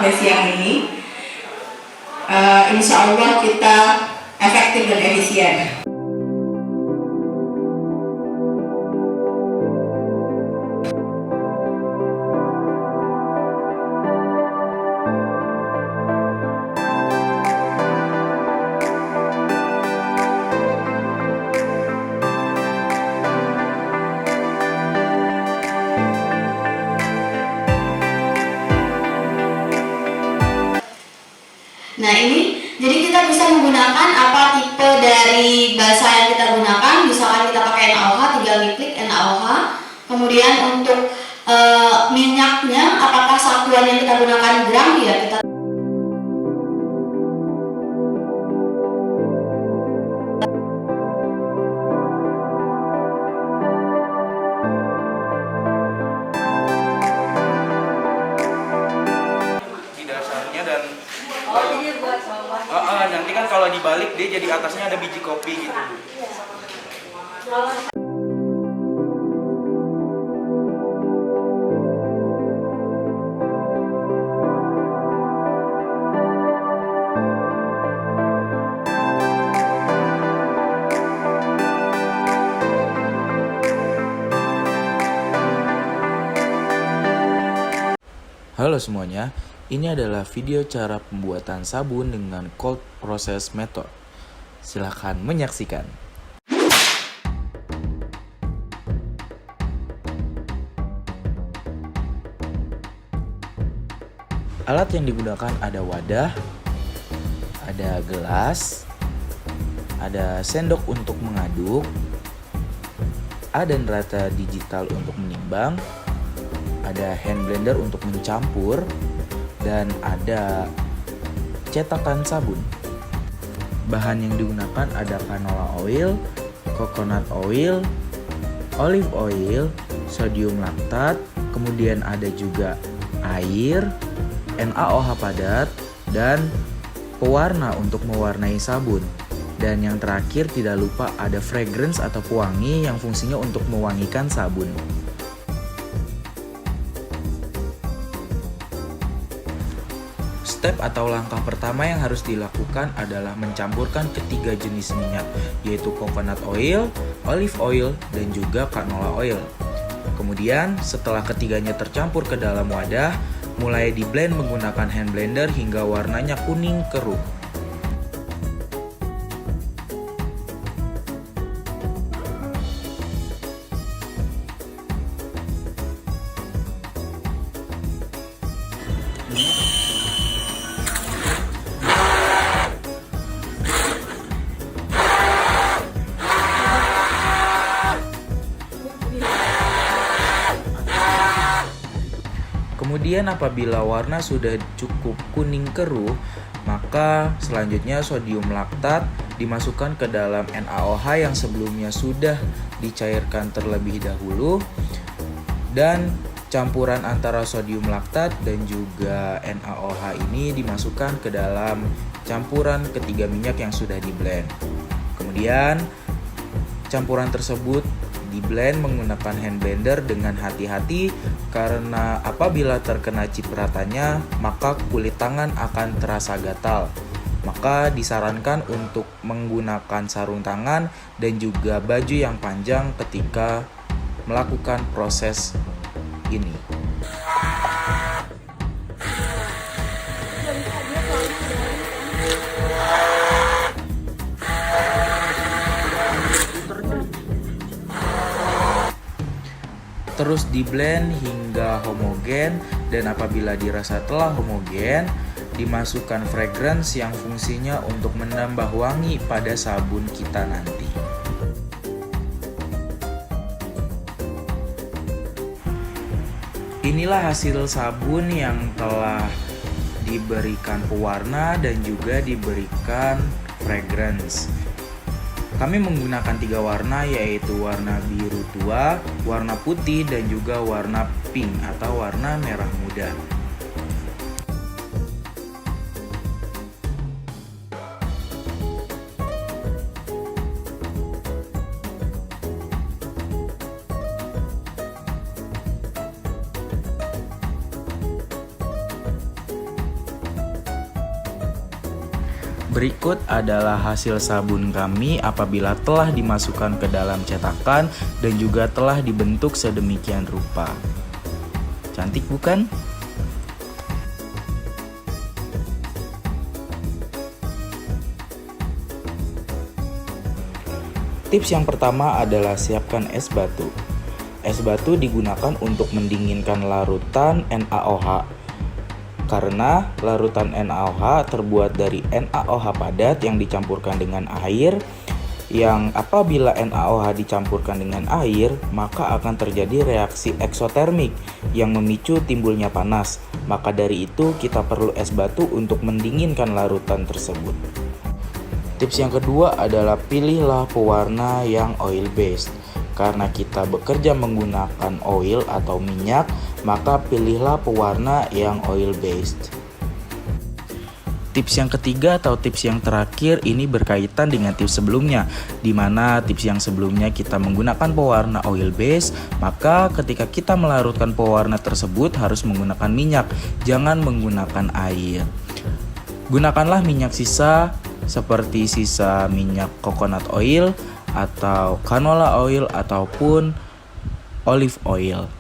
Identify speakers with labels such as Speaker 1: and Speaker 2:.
Speaker 1: sampai siang ini. Insya Allah kita efektif dan efisien.
Speaker 2: Nah ini, jadi kita bisa menggunakan apa tipe dari basa yang kita gunakan. Misalkan kita pakai NaOH, tinggal diklik NaOH. Kemudian untuk minyaknya, apakah satuan yang kita gunakan gram, ya kita
Speaker 3: di dasarnya dan nanti kan kalau dibalik dia jadi atasnya ada biji kopi gitu.
Speaker 4: Halo semuanya, ini adalah video cara pembuatan sabun dengan cold process method. Silahkan menyaksikan. Alat yang digunakan ada wadah, ada gelas, ada sendok untuk mengaduk, ada neraca digital untuk menimbang, ada hand blender untuk mencampur, dan ada cetakan sabun. Bahan yang digunakan ada canola oil, coconut oil, olive oil, sodium laktat, kemudian ada juga air, NaOH padat, dan pewarna untuk mewarnai sabun. Dan yang terakhir tidak lupa ada fragrance atau pewangi yang fungsinya untuk mewangikan sabun. Step atau langkah pertama yang harus dilakukan adalah mencampurkan ketiga jenis minyak, yaitu coconut oil, olive oil, dan juga canola oil. Kemudian setelah ketiganya tercampur ke dalam wadah, mulai di blend menggunakan hand blender hingga warnanya kuning keruh. Kemudian apabila warna sudah cukup kuning keruh, maka selanjutnya sodium laktat dimasukkan ke dalam NaOH yang sebelumnya sudah dicairkan terlebih dahulu, dan campuran antara sodium laktat dan juga NaOH ini dimasukkan ke dalam campuran ketiga minyak yang sudah di-blend. Kemudian campuran tersebut di-blend menggunakan hand blender dengan hati-hati karena apabila terkena cipratannya maka kulit tangan akan terasa gatal. Maka disarankan untuk menggunakan sarung tangan dan juga baju yang panjang ketika melakukan proses ini. Terus di-blend hingga homogen, dan apabila dirasa telah homogen, dimasukkan fragrance yang fungsinya untuk menambah wangi pada sabun kita nanti. Inilah hasil sabun yang telah diberikan pewarna dan juga diberikan fragrance. Kami menggunakan 3 warna, yaitu warna biru tua, warna putih, dan juga warna pink atau warna merah muda. Berikut adalah hasil sabun kami apabila telah dimasukkan ke dalam cetakan dan juga telah dibentuk sedemikian rupa. Cantik bukan? Tips yang pertama adalah siapkan es batu. Es batu digunakan untuk mendinginkan larutan NaOH. Karena larutan NaOH terbuat dari NaOH padat yang dicampurkan dengan air, yang apabila NaOH dicampurkan dengan air, maka akan terjadi reaksi eksotermik yang memicu timbulnya panas. Maka dari itu kita perlu es batu untuk mendinginkan larutan tersebut. Tips yang kedua adalah pilihlah pewarna yang oil based. Karena kita bekerja menggunakan oil atau minyak, maka pilihlah pewarna yang oil based. Tips yang ketiga atau tips yang terakhir ini berkaitan dengan tips sebelumnya, di mana tips yang sebelumnya kita menggunakan pewarna oil base, maka ketika kita melarutkan pewarna tersebut harus menggunakan minyak, jangan menggunakan air. Gunakanlah minyak sisa seperti sisa minyak coconut oil atau canola oil ataupun olive oil.